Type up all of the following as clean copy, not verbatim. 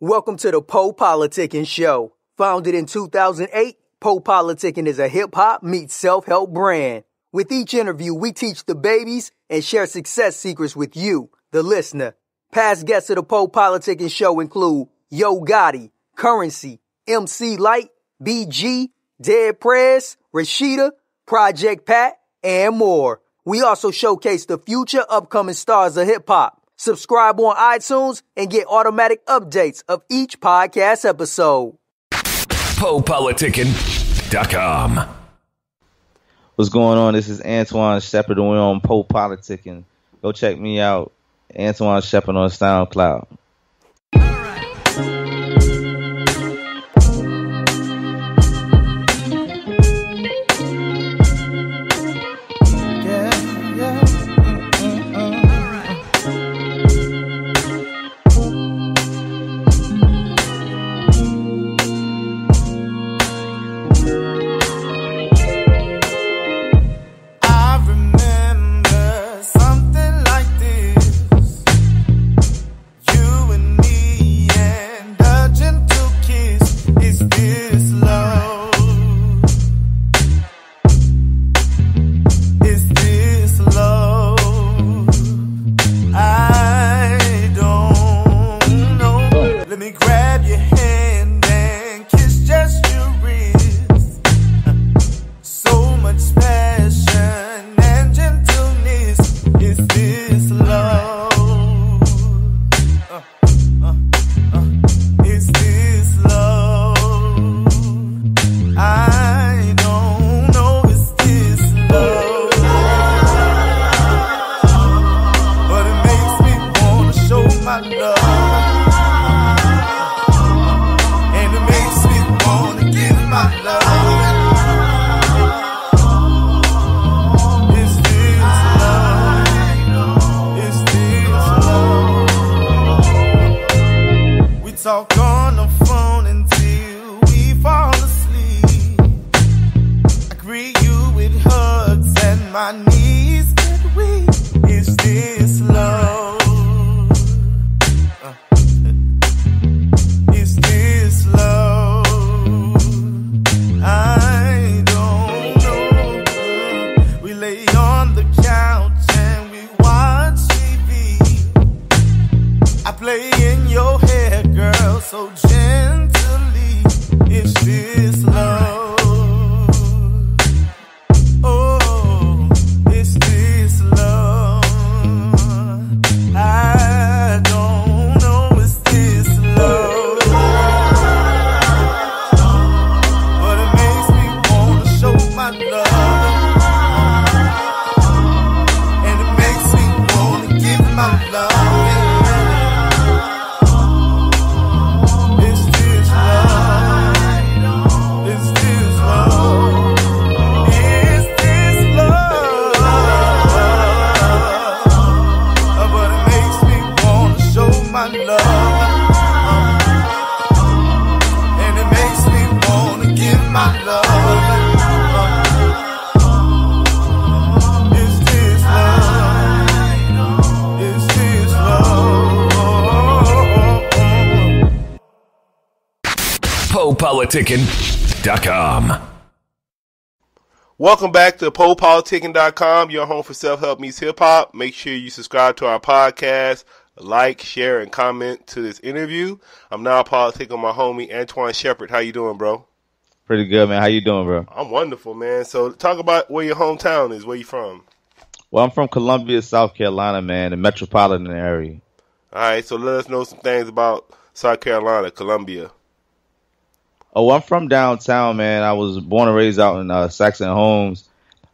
Welcome to the PoPolitickin show. Founded in 2008, PoPolitickin is a hip-hop meets self-help brand. With each interview, we teach the babies and share success secrets with you, the listener. Past guests of the PoPolitickin show include Yo Gotti, Currency, MC Light, BG, Dead Prez, Rashida, Project Pat, and more. We also showcase the future upcoming stars of hip-hop. Subscribe on iTunes and get automatic updates of each podcast episode. PoPolitickin.com. What's going on? This is Antwan Shepherd and we're on PoPolitickin. Go check me out. Antwan Shepherd on SoundCloud. Talk on the phone until we fall asleep. I greet you with hugs and my knees get weak. Is this love? Is this love? I don't know. We lay on the couch and we watch TV. I play in your hair, girl, so gently. Is this love? Oh, is this love? I don't know, is this love? But it makes me wanna show my love, and it makes me wanna give my love. PoPolitickin.com. Welcome back to PoPolitickin.com, your home for self-help meets hip-hop. Make sure you subscribe to our podcast, like, share, and comment to this interview. I'm now politicking my homie Antwan Shepherd. How you doing, bro? Pretty good, man. How you doing, bro? I'm wonderful, man. So talk about where your hometown is. Where you from? Well, I'm from Columbia, South Carolina, man, the metropolitan area. All right, so let us know some things about South Carolina, Columbia. Oh, I'm from downtown, man. I was born and raised out in Saxon Holmes.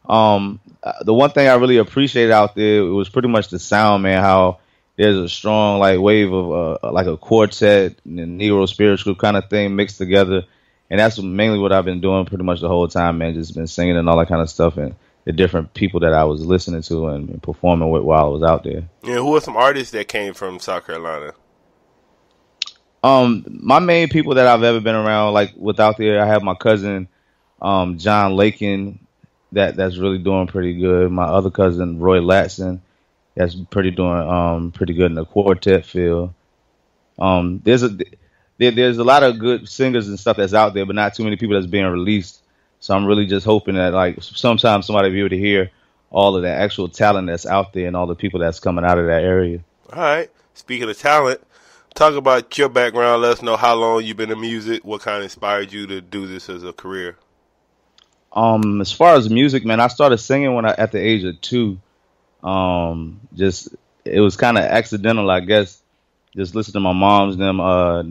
The one thing I really appreciated out there, it was pretty much the sound, man, how there's a strong like wave of like a quartet and a Negro spiritual kind of thing mixed together. And that's mainly what I've been doing pretty much the whole time, man. Just been singing and all that kind of stuff, and the different people that I was listening to and performing with while I was out there. Yeah, who are some artists that came from South Carolina? My main people that I've ever been around, like without there, I have my cousin, John Lakin, that's really doing pretty good. My other cousin, Roy Latson, that's doing pretty good in the quartet field. there's a lot of good singers and stuff that's out there, but not too many people that's being released. So I'm really just hoping that like sometimes somebody will be able to hear all of the actual talent that's out there and all the people that's coming out of that area. All right. Speaking of talent, talk about your background. Let us know how long you've been in music. What kind of inspired you to do this as a career? As far as music, man, I started singing when at the age of 2. Just it was kind of accidental, I guess. Just listening to my moms and them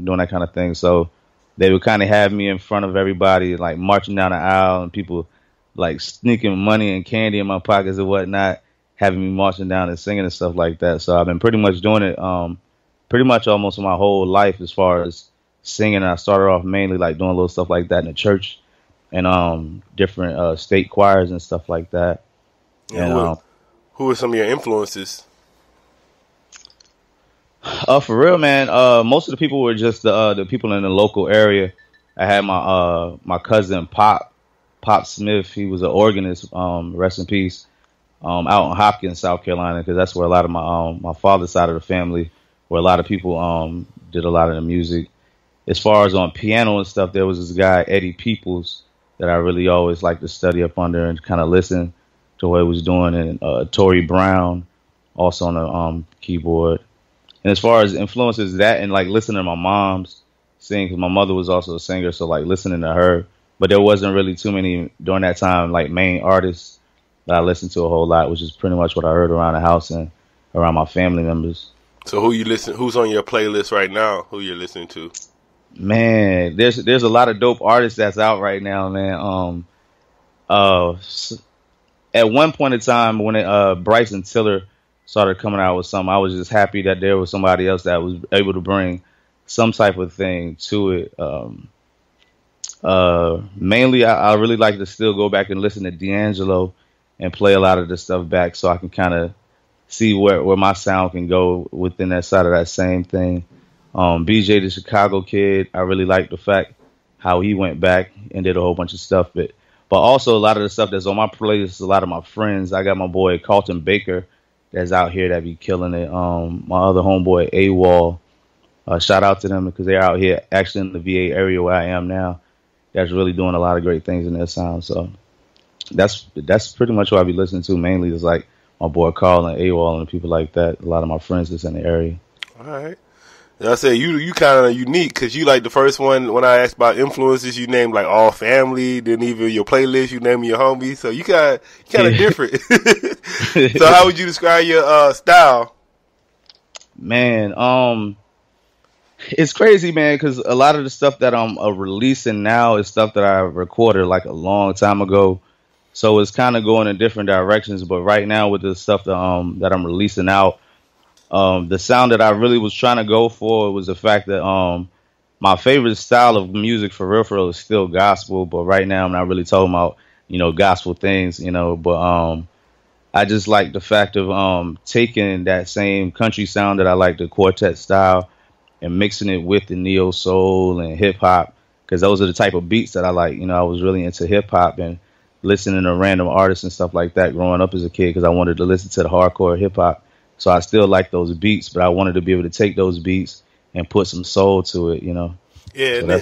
doing that kind of thing. So they would kind of have me in front of everybody, like marching down the aisle, and people like sneaking money and candy in my pockets and whatnot, having me marching down and singing and stuff like that. So I've been pretty much doing it pretty much almost my whole life as far as singing. I started off mainly like doing little stuff like that in the church and different state choirs and stuff like that. Yeah, and who are some of your influences? For real, man, most of the people were just the people in the local area. I had my cousin Pop Smith. He was an organist, rest in peace, out in Hopkins, South Carolina, because that's where a lot of my father's side of the family, where a lot of people did a lot of the music. As far as on piano and stuff, there was this guy Eddie Peoples that I really always liked to study up under and kind of listen to what he was doing, and Tory Brown also on the keyboard. And as far as influences, that and like listening to my mom's sing, because my mother was also a singer, so like listening to her. But there wasn't really too many during that time like main artists that I listened to a whole lot, which is pretty much what I heard around the house and around my family members. So who's on your playlist right now? Who you're listening to? Man, there's a lot of dope artists that's out right now, man. At one point in time when Bryson Tiller started coming out with something, I was just happy that there was somebody else that was able to bring some type of thing to it. Mainly, I really like to still go back and listen to D'Angelo and play a lot of the stuff back so I can kind of see where my sound can go within that side of that same thing. BJ, the Chicago kid, I really like the fact how he went back and did a whole bunch of stuff. But also a lot of the stuff that's on my playlist, a lot of my friends. I got my boy Carlton Baker that's out here that be killing it. My other homeboy AWOL, shout out to them because they're out here actually in the VA area where I am now. That's really doing a lot of great things in their sound. So that's pretty much what I be listening to mainly. Is like my boy Carl and AWOL and people like that. A lot of my friends that's in the area. All right. I say you kind of unique because you like the first one when I asked about influences, you named like all family, then even your playlist you named your homies. So you kind of different. So how would you describe your style? Man, it's crazy, man, because a lot of the stuff that I'm releasing now is stuff that I recorded like a long time ago. So it's kind of going in different directions. But right now with the stuff that I'm releasing out, the sound that I really was trying to go for was the fact that my favorite style of music for real is still gospel. But right now I'm not really talking about, gospel things, but I just like the fact of taking that same country sound that I like, the quartet style, and mixing it with the neo soul and hip hop, because those are the type of beats that I like. I was really into hip hop and listening to random artists and stuff like that growing up as a kid because I wanted to listen to the hardcore hip hop. So I still like those beats, but I wanted to be able to take those beats and put some soul to it, Yeah, so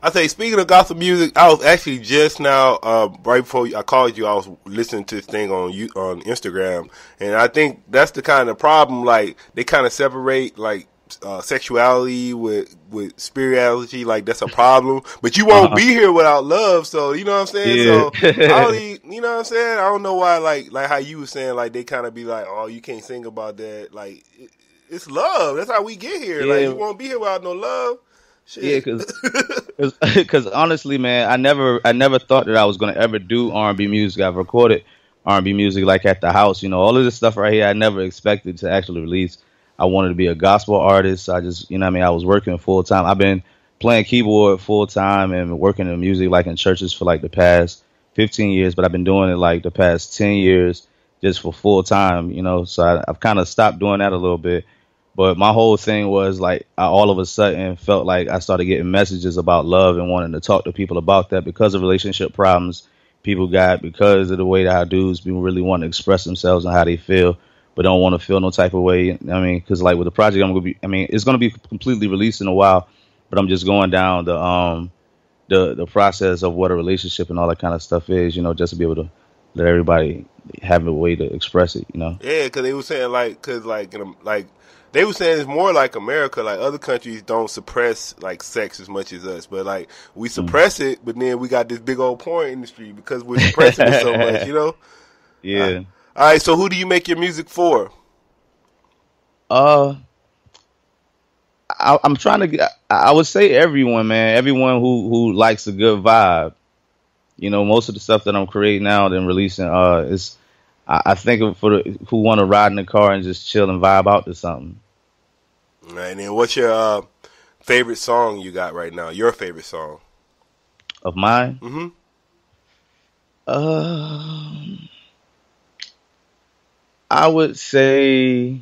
I say, speaking of gospel music, I was actually just now, right before I called you, I was listening to this thing on Instagram, and I think that's the kind of problem. Like they kind of separate like sexuality with spirituality, like that's a problem. But you won't be here without love, so you know what I'm saying. Yeah. So I don't, you know what I'm saying. I don't know why, like how you were saying, like they kind of be like, oh, you can't sing about that. Like it's love. That's how we get here. Yeah. Like you won't be here without no love. Shit. Yeah, because honestly, man, I never thought that I was gonna ever do R&B music. I've recorded R&B music like at the house, all of this stuff right here. I never expected to actually release. I wanted to be a gospel artist. I just, I was working full time. I've been playing keyboard full time and working in music like in churches for like the past 15 years, but I've been doing it like the past 10 years just for full time, so I've kind of stopped doing that a little bit. But my whole thing was like I all of a sudden felt like I started getting messages about love and wanting to talk to people about that because of relationship problems people got, because of the way that how dudes really want to express themselves and how they feel, but don't want to feel no type of way. Because like with the project, it's going to be completely released in a while. but I'm just going down the process of what a relationship and all that kind of stuff is, just to be able to let everybody have a way to express it, Yeah, because they were saying they were saying it's more like America. Like other countries don't suppress like sex as much as us, but like we suppress it, but then we got this big old porn industry because we're suppressing it so much, Yeah. All right, so who do you make your music for? I'm trying to get, I would say everyone, man. Everyone who likes a good vibe. Most of the stuff that I'm creating now and releasing, is I think of for the, who want to ride in the car and just chill and vibe out to something. All right, and then what's your favorite song you got right now? Your favorite song Of mine? Mm-hmm. I would say,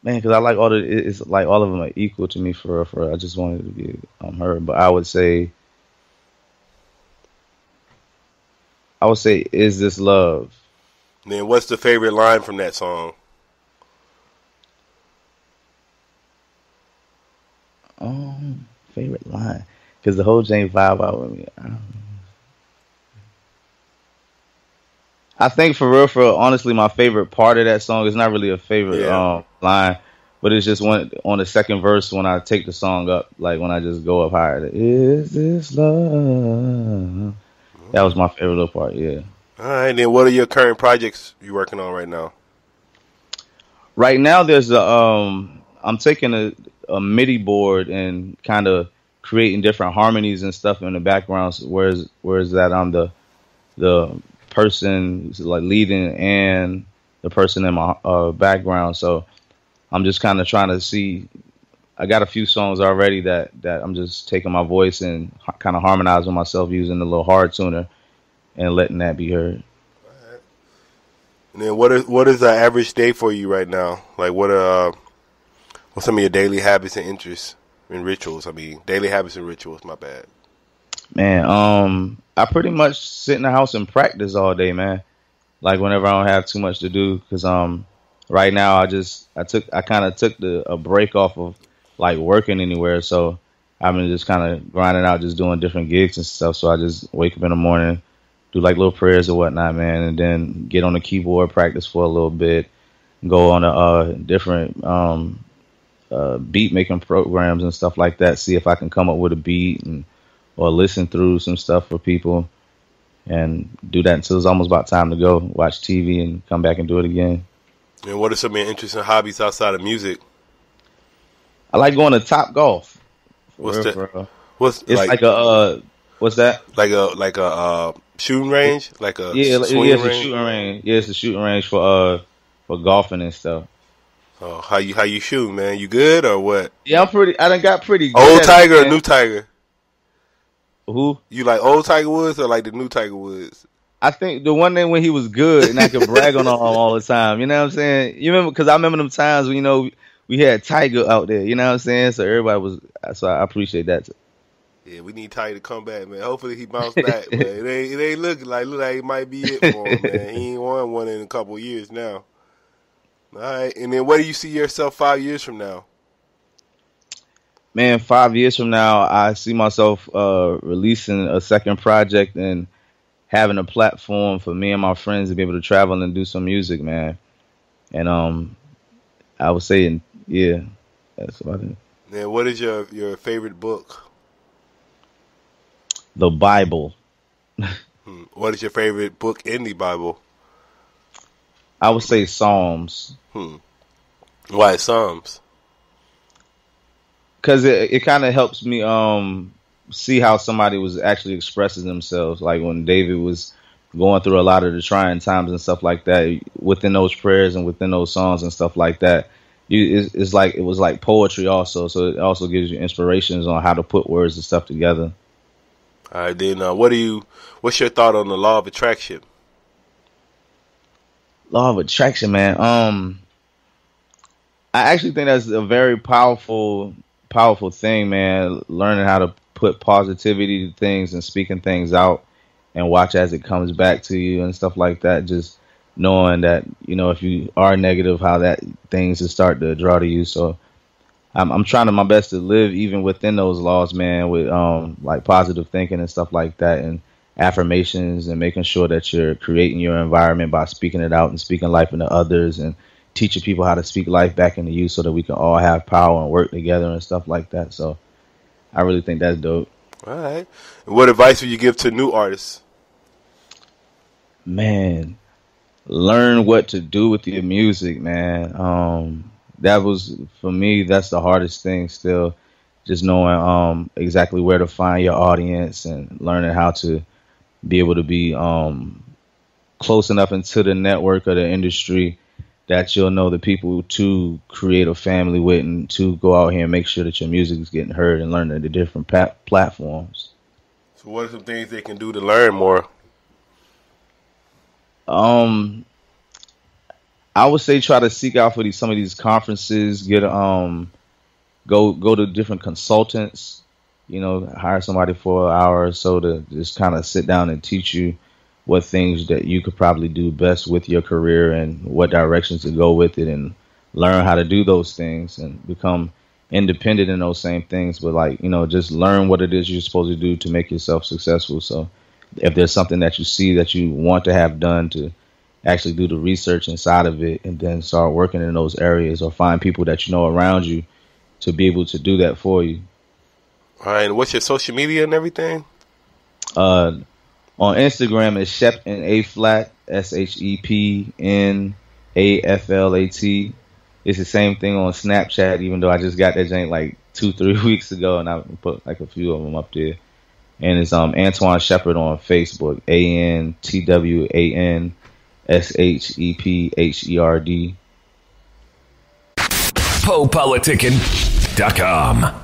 man, because I like it's like all of them are equal to me for I just wanted to be heard, but I would say, Is This Love? Then what's the favorite line from that song? Favorite line, because the whole Jane vibe out with me. I think for real, honestly, my favorite part of that song is not really a favorite line, but it's just on the second verse when I take the song up, like when I just go up higher. Is this love? That was my favorite little part. Yeah. All right, then what are your current projects you working on right now? Right now, there's I'm taking a MIDI board and kind of creating different harmonies and stuff in the background. Whereas that I'm the person who's like leading and the person in my background. So I'm just kind of trying to see. I got a few songs already that I'm just taking my voice and kind of harmonizing myself using the little hard tuner and letting that be heard. All right. And then what is the average day for you right now? Like what's some of your daily habits and interests and rituals? I mean, daily habits and rituals. My bad. Man, I pretty much sit in the house and practice all day, man. Like whenever I don't have too much to do, because right now I kind of took a break off of like working anywhere, so I've been just kind of grinding out, just doing different gigs and stuff. So I just wake up in the morning, do like little prayers or whatnot, man, and then get on the keyboard, practice for a little bit, go on a different beat making programs and stuff like that. See if I can come up with a beat or listen through some stuff for people, and do that until it's almost about time to go watch TV and come back and do it again. And what are some of your interesting hobbies outside of music? I like going to Top Golf. What's that? What's that? Like a shooting range? Like a it's range? a shooting range. Yeah, it's a shooting range for golfing and stuff. Oh, how you shoot, man? You good or what? Yeah, I done got pretty good. Old Tiger or new Tiger? Who? You like old Tiger Woods or like the new Tiger Woods? I think the one day when he was good and I could brag on him all the time. You know what I'm saying? You remember? Because I remember them times when, we had Tiger out there. You know what I'm saying? So everybody was. So I appreciate that. Yeah, we need Tiger to come back, man. Hopefully he bounce back, man. It ain't look like it might be it for him, man. He ain't won one in a couple of years now. All right, and then where do you see yourself 5 years from now? Man, 5 years from now, I see myself releasing a second project and having a platform for me and my friends to be able to travel and do some music, man. And I would say, that's about it. Then what is your favorite book? The Bible. What is your favorite book in the Bible? I would say Psalms. Why Psalms? Because it kind of helps me see how somebody was actually expressing themselves. Like when David was going through a lot of the trying times and stuff like that, within those prayers and within those songs and stuff like that, it was like poetry also. So it also gives you inspirations on how to put words and stuff together. All right, then what's your thought on the law of attraction? Law of attraction, man. I actually think that's a very powerful thing, man. Learning how to put positivity to things and speaking things out and watch as it comes back to you and stuff like that. Just knowing that, if you are negative, how that things just start to draw to you. So I'm trying my best to live even within those laws, man, with like positive thinking and stuff like that, and affirmations, and making sure that you're creating your environment by speaking it out and speaking life into others, and teaching people how to speak life back into you so that we can all have power and work together and stuff like that. So I really think that's dope. All right. And what advice would you give to new artists? Man, learn what to do with your music, man. That was, for me, that's the hardest thing still. Just knowing exactly where to find your audience, and learning how to be able to be close enough into the network of the industry that you'll know the people to create a family with, and to go out here and make sure that your music is getting heard, and learn the different platforms. So what are some things they can do to learn more? I would say try to seek out for some of these conferences, get go to different consultants, hire somebody for an hour or so to just kind of sit down and teach you what things that you could probably do best with your career, and what directions to go with it, and learn how to do those things and become independent in those same things. But just learn what it is you're supposed to do to make yourself successful. So if there's something that you see that you want to have done, to actually do the research inside of it, and then start working in those areas, or find people that you know around you to be able to do that for you. All right. And what's your social media and everything? On Instagram, it's Shep and A flat, SHEPNAFLAT. It's the same thing on Snapchat, even though I just got that jank like 2-3 weeks ago, and I put like a few of them up there. And it's Antwan Shepherd on Facebook, ANTWANSHEPHERD. PoPolitickin.com.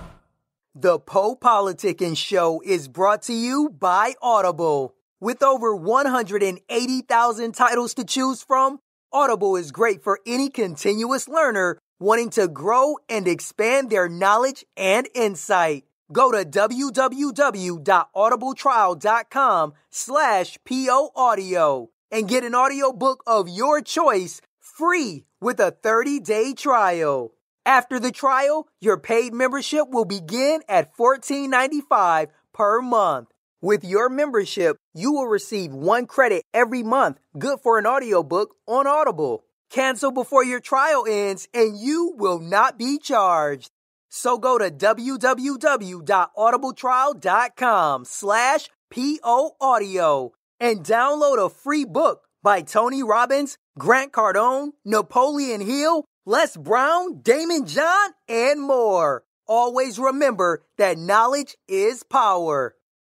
The PoPolitickin Show is brought to you by Audible. With over 180,000 titles to choose from, Audible is great for any continuous learner wanting to grow and expand their knowledge and insight. Go to www.audibletrial.com/POAudio and get an audiobook of your choice free with a 30-day trial. After the trial, your paid membership will begin at $14.95 per month. With your membership, you will receive 1 credit every month, good for an audiobook on Audible. Cancel before your trial ends and you will not be charged. So go to www.audibletrial.com/POAudio and download a free book by Tony Robbins, Grant Cardone, Napoleon Hill, Les Brown, Damon John, and more. Always remember that knowledge is power.